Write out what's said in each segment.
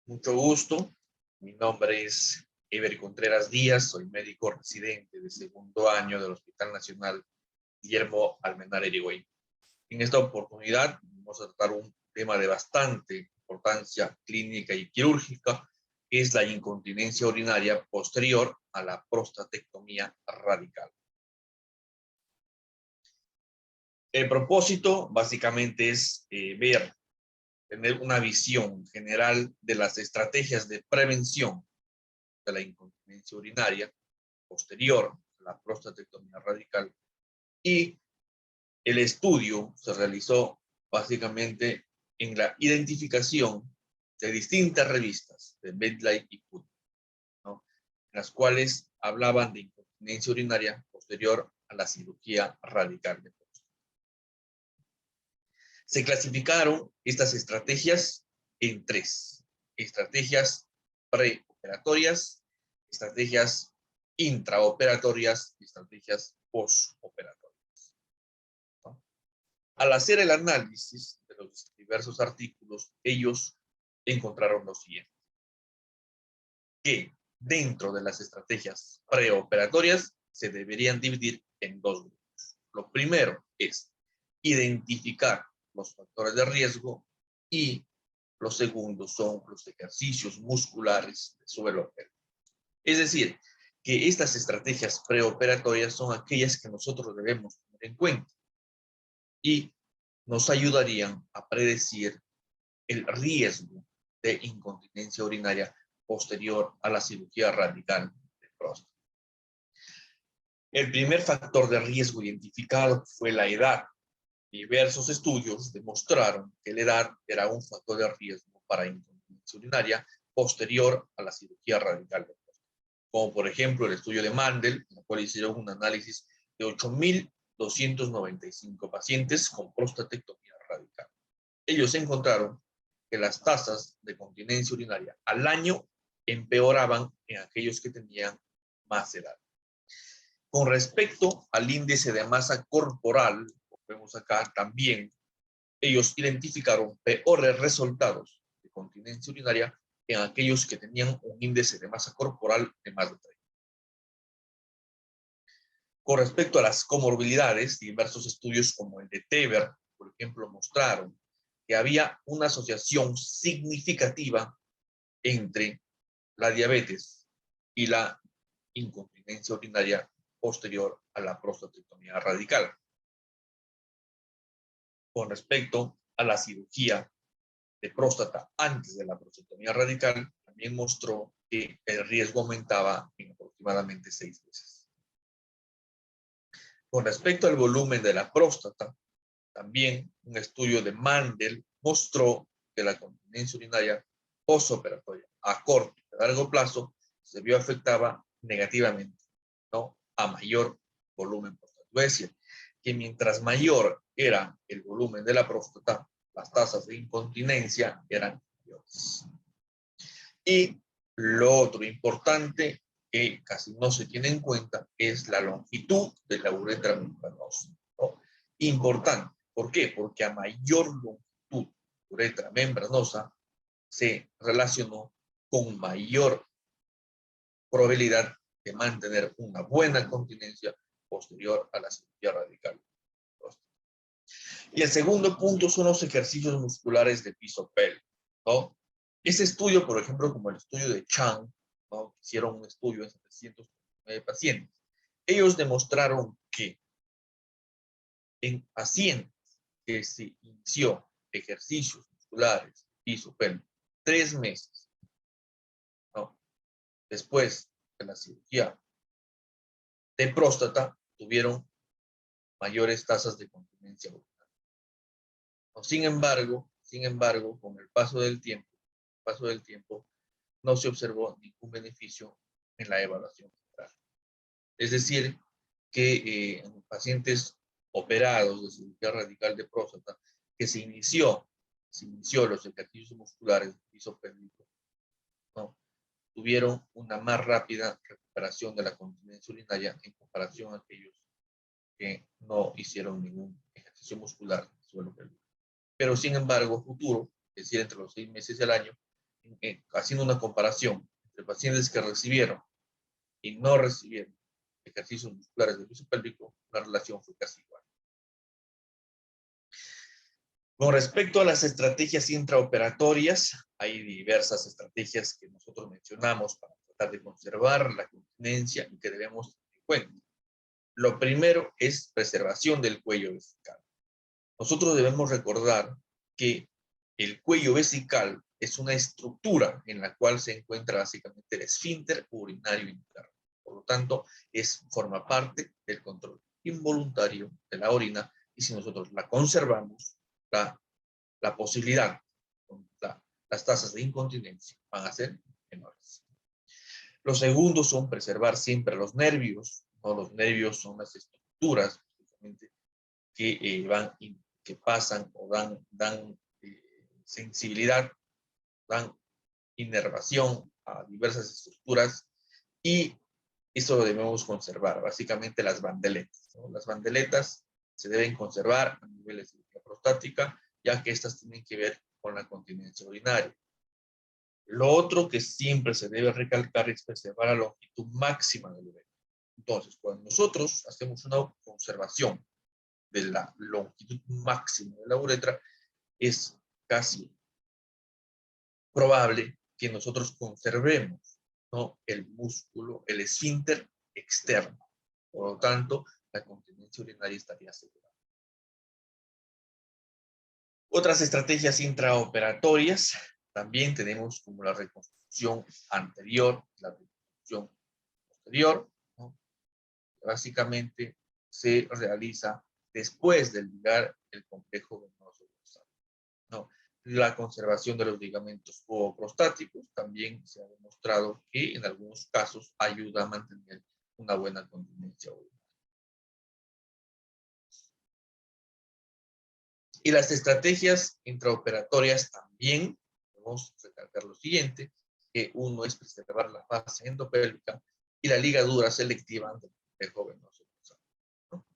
Mucho gusto. Mi nombre es Ever Contreras Díaz. Soy médico residente de segundo año del Hospital Nacional Guillermo Almenara Irigoyen. En esta oportunidad vamos a tratar un tema de bastante importancia clínica y quirúrgica, que es la incontinencia urinaria posterior a la prostatectomía radical. El propósito básicamente es tener una visión general de las estrategias de prevención de la incontinencia urinaria posterior a la prostatectomía radical, y el estudio se realizó básicamente en la identificación de distintas revistas de Medline y Put, ¿no?, en las cuales hablaban de incontinencia urinaria posterior a la cirugía radical de próstata. Se clasificaron estas estrategias en tres: estrategias preoperatorias, estrategias intraoperatorias y estrategias postoperatorias, ¿no? Al hacer el análisis de los diversos artículos, ellos encontraron lo siguiente: que dentro de las estrategias preoperatorias se deberían dividir en dos grupos. Lo primero es identificar los factores de riesgo, y los segundos son los ejercicios musculares de suelo pélvico. Es decir, que estas estrategias preoperatorias son aquellas que nosotros debemos tener en cuenta y nos ayudarían a predecir el riesgo de incontinencia urinaria posterior a la cirugía radical de próstata. El primer factor de riesgo identificado fue la edad. Diversos estudios demostraron que la edad era un factor de riesgo para incontinencia urinaria posterior a la cirugía radical de próstata, como por ejemplo el estudio de Mandel, en el cual hicieron un análisis de 8.295 pacientes con prostatectomía radical. Ellos encontraron que las tasas de continencia urinaria al año empeoraban en aquellos que tenían más edad. Con respecto al índice de masa corporal, vemos acá también, ellos identificaron peores resultados de continencia urinaria en aquellos que tenían un índice de masa corporal de más de 30. Con respecto a las comorbilidades, diversos estudios como el de Teber, por ejemplo, mostraron que había una asociación significativa entre la diabetes y la incontinencia urinaria posterior a la prostatectomía radical. Con respecto a la cirugía de próstata antes de la prostatectomía radical, también mostró que el riesgo aumentaba en aproximadamente 6 veces. Con respecto al volumen de la próstata, también un estudio de Mandel mostró que la continencia urinaria postoperatoria a corto y a largo plazo se vio afectada negativamente, ¿no?, a mayor volumen prostático. Es decir, que mientras mayor era el volumen de la próstata, las tasas de incontinencia eran mayores. Y lo otro importante que casi no se tiene en cuenta es la longitud de la uretra membranosa, ¿no? Importante. ¿Por qué? Porque a mayor longitud de uretra membranosa se relacionó con mayor probabilidad de mantener una buena continencia posterior a la cirugía radical. Y el segundo punto son los ejercicios musculares de piso pélvico, ¿no? Ese estudio, por ejemplo, como el estudio de Chang, ¿no?, hicieron un estudio en 709 pacientes. Ellos demostraron que en pacientes que se inició ejercicios musculares de piso pélvico 3 meses, ¿no?, después de la cirugía de próstata, tuvieron mayores tasas de continencia urinaria. Sin embargo, con el paso del tiempo, no se observó ningún beneficio en la evaluación general. Es decir, que en pacientes operados de cirugía radical de próstata, que se inició los ejercicios musculares de piso pélvico, ¿no?, tuvieron una más rápida recuperación de la continencia urinaria en comparación a aquellos que no hicieron ningún ejercicio muscular de suelo pélvico. Pero sin embargo, futuro, es decir, entre los 6 meses y el año, haciendo una comparación entre pacientes que recibieron y no recibieron ejercicios musculares del piso pélvico, la relación fue casi igual. Con respecto a las estrategias intraoperatorias, hay diversas estrategias que nosotros mencionamos para tratar de conservar la continencia y que debemos tener en cuenta. Lo primero es preservación del cuello vesical. Nosotros debemos recordar que el cuello vesical es una estructura en la cual se encuentra básicamente el esfínter urinario interno. Por lo tanto, forma parte del control involuntario de la orina y si nosotros la conservamos, la posibilidad, las tasas de incontinencia van a ser menores. Lo segundo son preservar siempre los nervios. ¿No? Los nervios son las estructuras que pasan o dan sensibilidad, dan inervación a diversas estructuras y eso lo debemos conservar, básicamente las bandeletas. ¿No? Las bandeletas se deben conservar a niveles de cirugía prostática, ya que estas tienen que ver con la continencia urinaria. Lo otro que siempre se debe recalcar es preservar la longitud máxima del uretra. Entonces, cuando nosotros hacemos una conservación de la longitud máxima de la uretra, es casi probable que nosotros conservemos, ¿no? El músculo, el esfínter externo. Por lo tanto, la continencia urinaria estaría asegurada. Otras estrategias intraoperatorias también tenemos como la reconstrucción anterior, la reconstrucción posterior, ¿no? Básicamente se realiza después de ligar el complejo venoso dorsal, ¿no? La conservación de los ligamentos prostáticos también se ha demostrado que en algunos casos ayuda a mantener una buena continencia urinaria. Y las estrategias intraoperatorias también, debemos recalcar lo siguiente, que uno es preservar la fase endopélvica y la ligadura selectiva del complejo venoso dorsal, ¿no?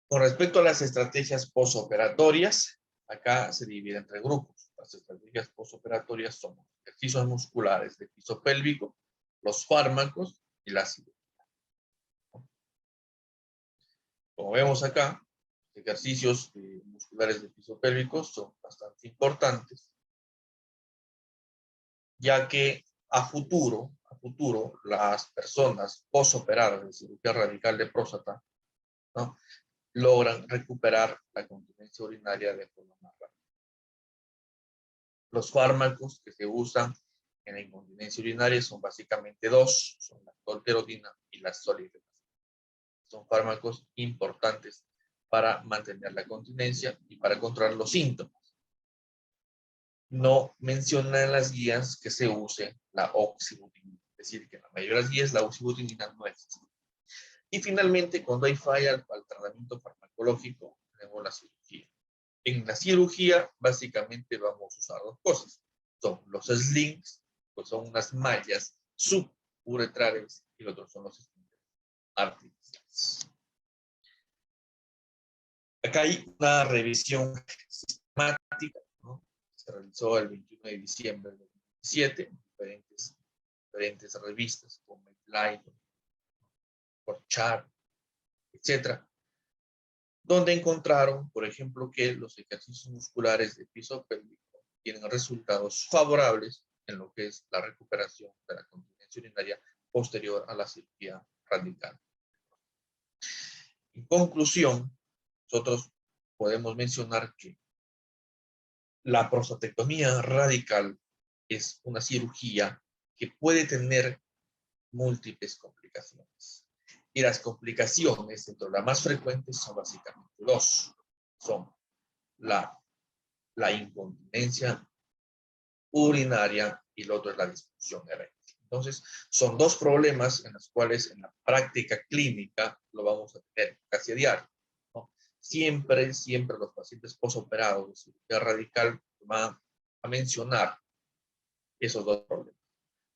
Con respecto a las estrategias posoperatorias, acá se divide entre grupos. Las estrategias posoperatorias son ejercicios musculares de piso pélvico, los fármacos y la cirugía. Como vemos acá, ejercicios musculares de piso pélvico son bastante importantes, ya que a futuro las personas posoperadas de cirugía radical de próstata, ¿no? Logran recuperar la continencia urinaria de forma más rápida. Los fármacos que se usan en la incontinencia urinaria son básicamente dos, son la tolterodina y la solifenacina. Son fármacos importantes para mantener la continencia y para controlar los síntomas. No menciona en las guías que se use la oxibutinina, es decir, que en la mayoría de las guías la oxibutinina no existe. Y finalmente, cuando hay falla al tratamiento farmacológico, tenemos la cirugía. En la cirugía, básicamente vamos a usar dos cosas. Son los slings, pues son unas mallas suburetrales, y los otros son los esfínteres artificiales. Acá hay una revisión sistemática, ¿no? Se realizó el 21 de diciembre de 2017 en diferentes revistas como Medline, Chart, etcétera, donde encontraron, por ejemplo, que los ejercicios musculares de piso pélvico tienen resultados favorables en lo que es la recuperación de la continencia urinaria posterior a la cirugía radical. En conclusión, nosotros podemos mencionar que la prostatectomía radical es una cirugía que puede tener múltiples complicaciones. Y las complicaciones, entre las más frecuentes, son básicamente dos. Son la incontinencia urinaria y el otro es la disfunción eréctil. Entonces, son dos problemas en los cuales en la práctica clínica lo vamos a tener casi a diario, ¿no? Siempre los pacientes posoperados de cirugía radical van a mencionar esos dos problemas.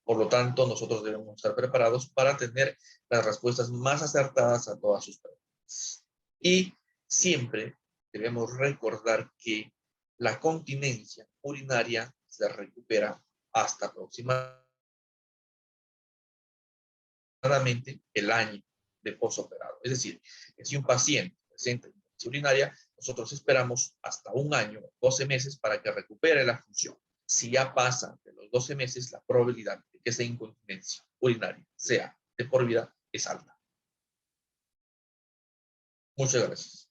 Por lo tanto, nosotros debemos estar preparados para tener las respuestas más acertadas a todas sus preguntas. Y siempre debemos recordar que la continencia urinaria se recupera hasta aproximadamente el año de posoperado. Es decir, que si un paciente presenta incontinencia urinaria, nosotros esperamos hasta un año, 12 meses, para que recupere la función. Si ya pasa de los 12 meses, la probabilidad de que esa incontinencia urinaria sea de por vida es alta. Muchas gracias.